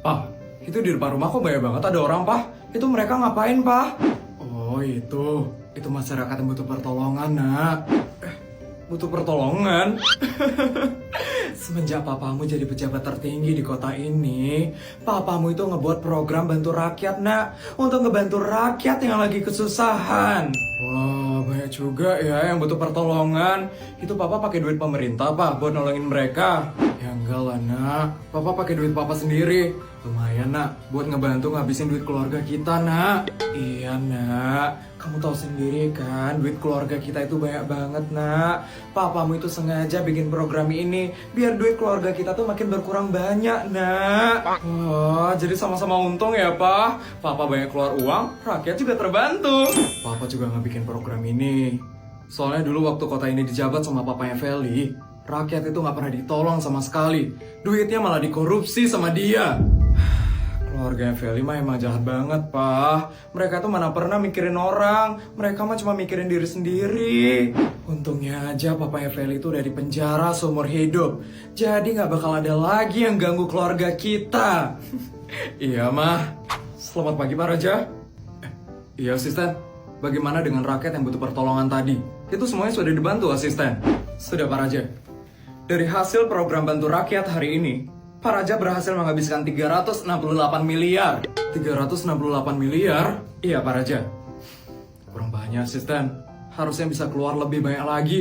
Pak, itu di depan rumah kok banyak banget ada orang, Pak. Itu mereka ngapain, Pak? Oh, itu masyarakat yang butuh pertolongan, Nak. Butuh pertolongan? Semenjak papamu jadi pejabat tertinggi di kota ini, papamu itu ngebuat program bantu rakyat, Nak. Untuk ngebantu rakyat yang lagi kesusahan. Wah, banyak juga ya yang butuh pertolongan. Itu papa pakai duit pemerintah, Pak, buat nolongin mereka. Ya enggak lah, Nak. Papa pakai duit papa sendiri. Lumayan, Nak, buat ngebantu ngabisin duit keluarga kita, Nak. Iya, Nak. Kamu tahu sendiri kan, duit keluarga kita itu banyak banget, Nak. Papamu itu sengaja bikin program ini biar duit keluarga kita tuh makin berkurang banyak, Nak. Wah, jadi sama-sama untung ya, Pak. Papa banyak keluar uang, rakyat juga terbantu. Papa juga nggak bikin program ini. Soalnya dulu waktu kota ini dijabat sama papanya Feli, rakyat itu nggak pernah ditolong sama sekali. Duitnya malah dikorupsi sama dia. Keluarga Feli mah emang jahat banget, Pak. Mereka tuh mana pernah mikirin orang. Mereka mah cuma mikirin diri sendiri. Untungnya aja papanya Feli itu udah di penjara seumur hidup. Jadi nggak bakal ada lagi yang ganggu keluarga kita. Iya, Mah. Selamat pagi, Pak Raja. Iya, asisten. Bagaimana dengan rakyat yang butuh pertolongan tadi? Itu semuanya sudah dibantu, asisten. Sudah, Pak Raja. Dari hasil program bantu rakyat hari ini, Pak Raja berhasil menghabiskan 368 miliar. 368 miliar? Iya, Pak Raja. Kurang banyak, asisten. Harusnya bisa keluar lebih banyak lagi.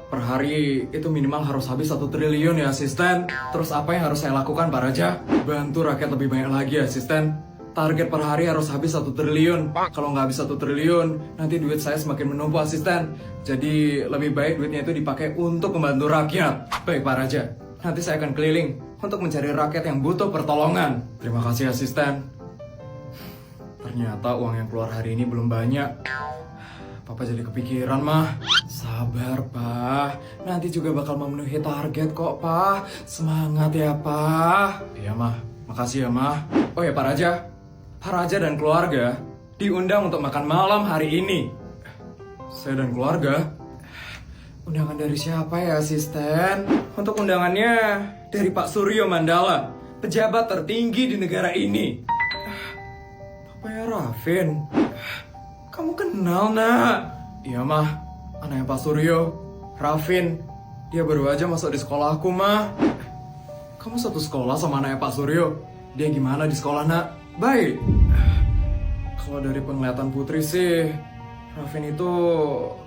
Per hari itu minimal harus habis 1 triliun ya, asisten. Terus apa yang harus saya lakukan, Pak Raja? Bantu rakyat lebih banyak lagi, asisten. Target per hari harus habis 1 triliun. Kalau nggak habis 1 triliun, nanti duit saya semakin menumpuk, asisten. Jadi lebih baik duitnya itu dipakai untuk membantu rakyat. Baik, Pak Raja. Nanti saya akan keliling untuk mencari rakyat yang butuh pertolongan. Terima kasih, asisten. Ternyata uang yang keluar hari ini belum banyak. Papa jadi kepikiran, Mah. Sabar, Pak. Nanti juga bakal memenuhi target kok, Pak. Semangat ya, Pak. Iya, Mah. Makasih ya, Mah. Oh ya, Pak Raja. Pak Raja dan keluarga diundang untuk makan malam hari ini. Saya dan keluarga? Undangan dari siapa ya, asisten? Untuk undangannya dari Pak Suryo Mandala, pejabat tertinggi di negara ini. Papanya Raffin. Kamu kenal, Nak? Iya, Mah. Anaknya Pak Suryo, Raffin. Dia baru aja masuk di sekolahku, Mah. Kamu satu sekolah sama anaknya Pak Suryo? Dia gimana di sekolah, Nak? Baik. Kalau dari penglihatan Putri sih, Raffin itu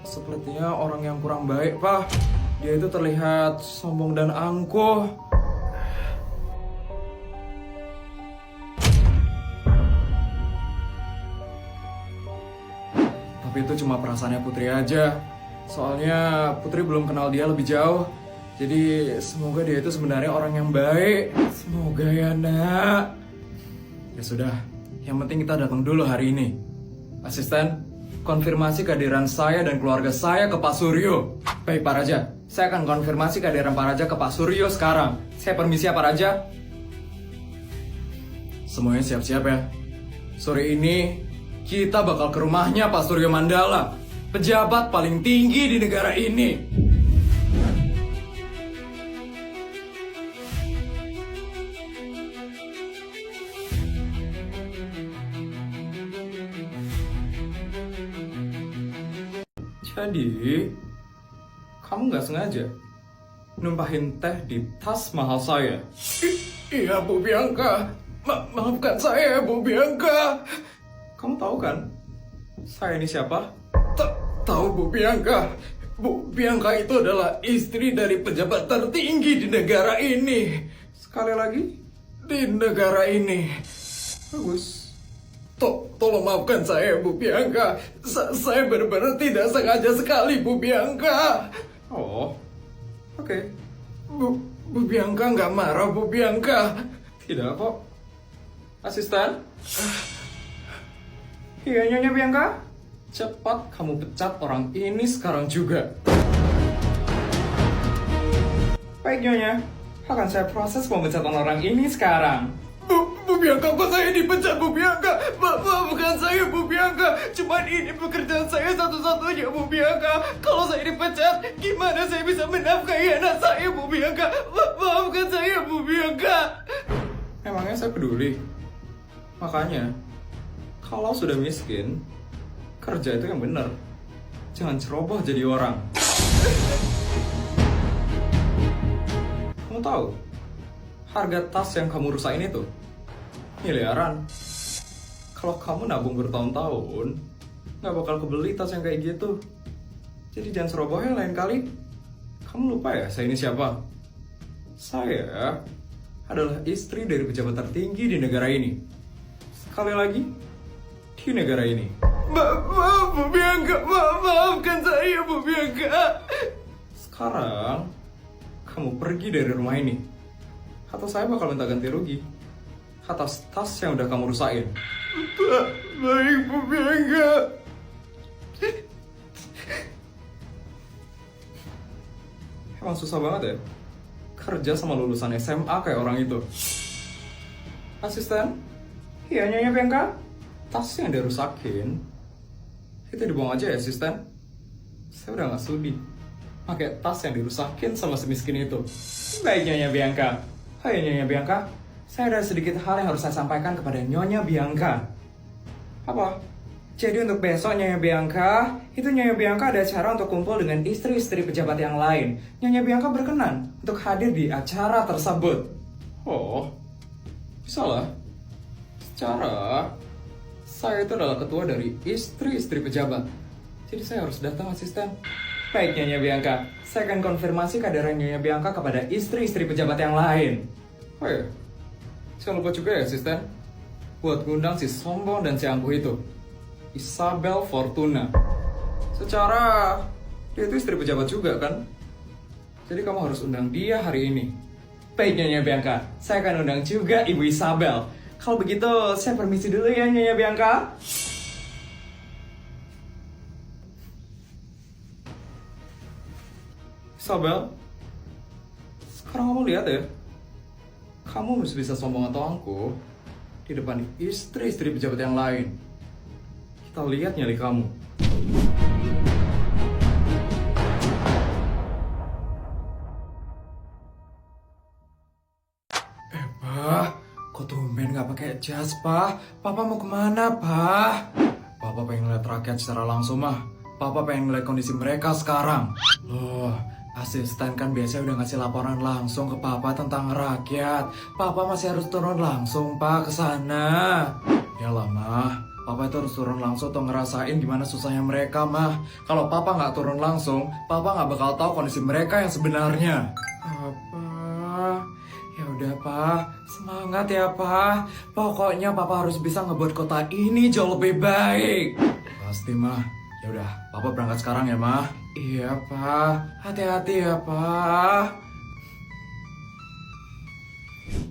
sepertinya orang yang kurang baik, Pak. Dia itu terlihat sombong dan angkuh. Tapi itu cuma perasaannya Putri aja. Soalnya Putri belum kenal dia lebih jauh. Jadi semoga dia itu sebenarnya orang yang baik. Semoga ya, Nak. Ya sudah, yang penting kita datang dulu hari ini. Asisten, konfirmasi kehadiran saya dan keluarga saya ke Pak Suryo. Baik, Pak Raja. Saya akan konfirmasi kehadiran Pak Raja ke Pak Suryo sekarang. Saya permisi ya, Pak Raja. Semuanya siap-siap ya. Sore ini, kita bakal ke rumahnya Pak Suryo Mandala, pejabat paling tinggi di negara ini. Jadi, kamu nggak sengaja numpahin teh di tas mahal saya? Iya, Bu Bianca. Maafkan saya, Bu Bianca. Kamu tahu kan, saya ini siapa? Tahu, Bu Bianca. Bu Bianca itu adalah istri dari pejabat tertinggi di negara ini. Sekali lagi, di negara ini. Bagus. Tolong maafkan saya, Bu Bianca. Saya benar-benar tidak sengaja sekali, Bu Bianca. Oh, oke. Bu Bianca nggak marah, Bu Bianca. Tidak kok. Asisten? Iya, Nyonya Bianca. Cepat kamu pecat orang ini sekarang juga. Baik, Nyonya. Akan saya proses pemecatan orang ini sekarang. Bu Bianca, kok saya dipecat, Bu Bianca? Bukan saya, Bu Bianca. Cuman ini pekerjaan saya satu-satunya, Bu Bianca. Kalau saya dipecat, gimana saya bisa menafkahi anak saya, Bu Bianca? Maafkan saya, Bu Bianca. Emangnya saya peduli? Makanya, kalau sudah miskin, kerja itu yang benar. Jangan ceroboh jadi orang. Kamu tahu, harga tas yang kamu rusakin itu miliaran. Kalau kamu nabung bertahun-tahun, nggak bakal kebeli tas yang kayak gitu. Jadi jangan ceroboh ya lain kali. Kamu lupa ya saya ini siapa? Saya adalah istri dari pejabat tertinggi di negara ini. Sekali lagi, di negara ini. Maaf, Bu Bianca. Maafkan saya, Bu Bianca. Sekarang, kamu pergi dari rumah ini. Atau saya bakal minta ganti rugi atas tas yang udah kamu rusakin. Baik, Bu Bianca. Emang susah banget ya kerja sama lulusan SMA kayak orang itu. Asisten? Iya, Nyonya Bianca? Tas yang dia rusakin itu dibuang aja ya, asisten. Saya udah gak sudi pakai tas yang dirusakin sama semiskin itu. Baik, Nyonya Bianca. Hai Nyonya Bianca, saya ada sedikit hal yang harus saya sampaikan kepada Nyonya Bianca. Apa? Jadi untuk besok Nyonya Bianca, itu Nyonya Bianca ada acara untuk kumpul dengan istri-istri pejabat yang lain. Nyonya Bianca berkenan untuk hadir di acara tersebut. Oh, bisa lah. Secara, saya itu adalah ketua dari istri-istri pejabat. Jadi saya harus datang, asisten. Baik Nyonya Bianca, saya akan konfirmasi kehadiran Nyonya Bianca kepada istri-istri pejabat yang lain. Oh ya, jangan lupa juga ya asisten, buat ngundang si sombong dan si angkuh itu, Isabel Fortuna. Secara dia itu istri pejabat juga kan? Jadi kamu harus undang dia hari ini. Baik Nyonya Bianca, saya akan undang juga Ibu Isabel. Kalau begitu saya permisi dulu ya Nyonya Bianca. Isabel, sekarang kamu lihat ya, kamu masih bisa sombong atau angkuh di depan istri-istri pejabat yang lain. Kita lihat nyali kamu. Pak, kok tumben nggak pakai jas, Pak? Papa mau kemana, Pak? Papa pengen lihat rakyat secara langsung, mah. Papa pengen ngeliat kondisi mereka sekarang. Loh, asisten kan biasanya udah ngasih laporan langsung ke Papa tentang rakyat. Papa masih harus turun langsung, Pak, ke sana. Yalah, Mah. Papa itu harus turun langsung tuh ngerasain gimana susahnya mereka, Mah. Kalau Papa nggak turun langsung, Papa nggak bakal tahu kondisi mereka yang sebenarnya. Papa, ya udah, Pak. Semangat ya, Pak. Pokoknya Papa harus bisa ngebuat kota ini jauh lebih baik. Pasti, Mah. Ya udah, Papa berangkat sekarang ya, Mah. Iya, Pak. Hati-hati ya, Pak.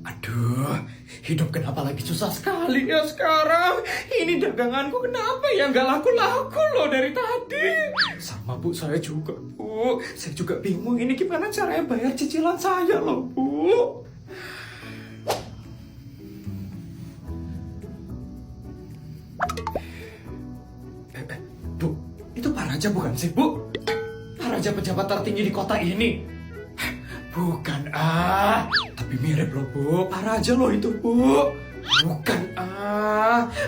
Aduh, hidup kenapa lagi susah sekali ya sekarang? Ini daganganku kenapa ya nggak laku-laku loh dari tadi? Sama Bu, saya juga, Bu. Saya juga bingung ini gimana caranya bayar cicilan saya loh, Bu. Bu, itu Pak Raja bukan sih, Bu? Pak Raja pejabat tertinggi di kota ini. Bukan, tapi mirip loh, Bu. Pak Raja loh itu, Bu. Bukan,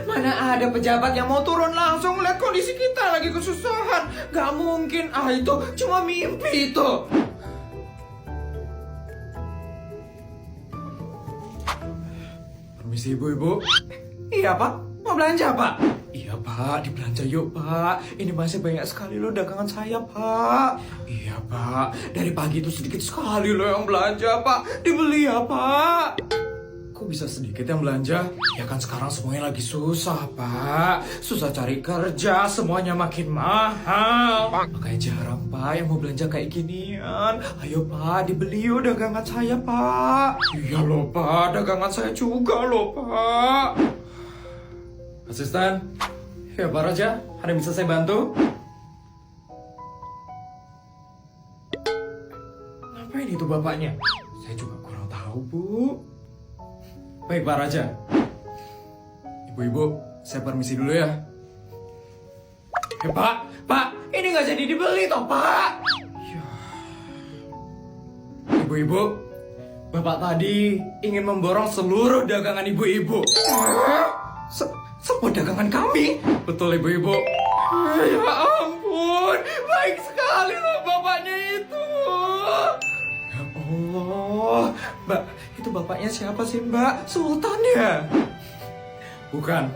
mana ada pejabat yang mau turun langsung lihat kondisi kita lagi kesusahan. Gak mungkin, itu cuma mimpi itu. Permisi, Ibu. Iya, Pak. Mau belanja, Pak? Iya, Pak. Dibelanja yuk, Pak. Ini masih banyak sekali loh dagangan saya, Pak. Iya, Pak. Dari pagi itu sedikit sekali loh yang belanja, Pak. Dibeli ya, Pak. Kok bisa sedikit yang belanja? Ya kan sekarang semuanya lagi susah, Pak. Susah cari kerja, semuanya makin mahal. Makanya jarang, Pak, yang mau belanja kayak ginian. Ayo, Pak, dibeli yuk dagangan saya, Pak. Iya loh, Pak. Dagangan saya juga loh, Pak. Asisten, ya Pak Raja, ada yang bisa saya bantu? Ngapain itu bapaknya? Saya juga kurang tahu, Bu. Baik Pak Raja. Ibu-ibu, saya permisi dulu ya. Pak, ini nggak jadi dibeli toh, Pak. Ya. Ibu-ibu, Bapak tadi ingin memborong seluruh dagangan ibu-ibu. Semua dagangan kami? Betul ibu-ibu. Ya ampun, baik sekali loh bapaknya itu. Ya Allah, Mbak, itu bapaknya siapa sih Mbak? Sultan ya? Bukan,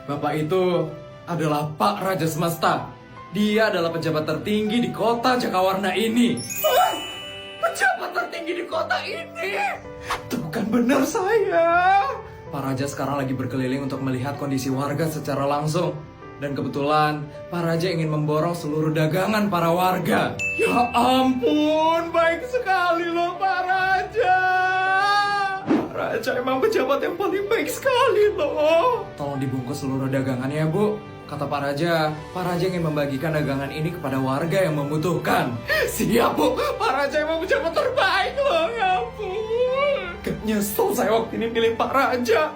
bapak itu adalah Pak Raja Semesta. Dia adalah pejabat tertinggi di kota Jakawarna ini. Hah? Pejabat tertinggi di kota ini? Itu bukan benar saya. Pak Raja sekarang lagi berkeliling untuk melihat kondisi warga secara langsung. Dan kebetulan Pak Raja ingin memborong seluruh dagangan para warga. Ya ampun, baik sekali loh Pak Raja. Pak Raja emang pejabat yang paling baik sekali loh. Tolong dibungkus seluruh dagangannya Bu. Kata Pak Raja ingin membagikan dagangan ini kepada warga yang membutuhkan. Siap Bu, Pak Raja emang pejabat terbaik loh, ya ampun. Gak nyesel saya waktu ini pilih Pak Raja.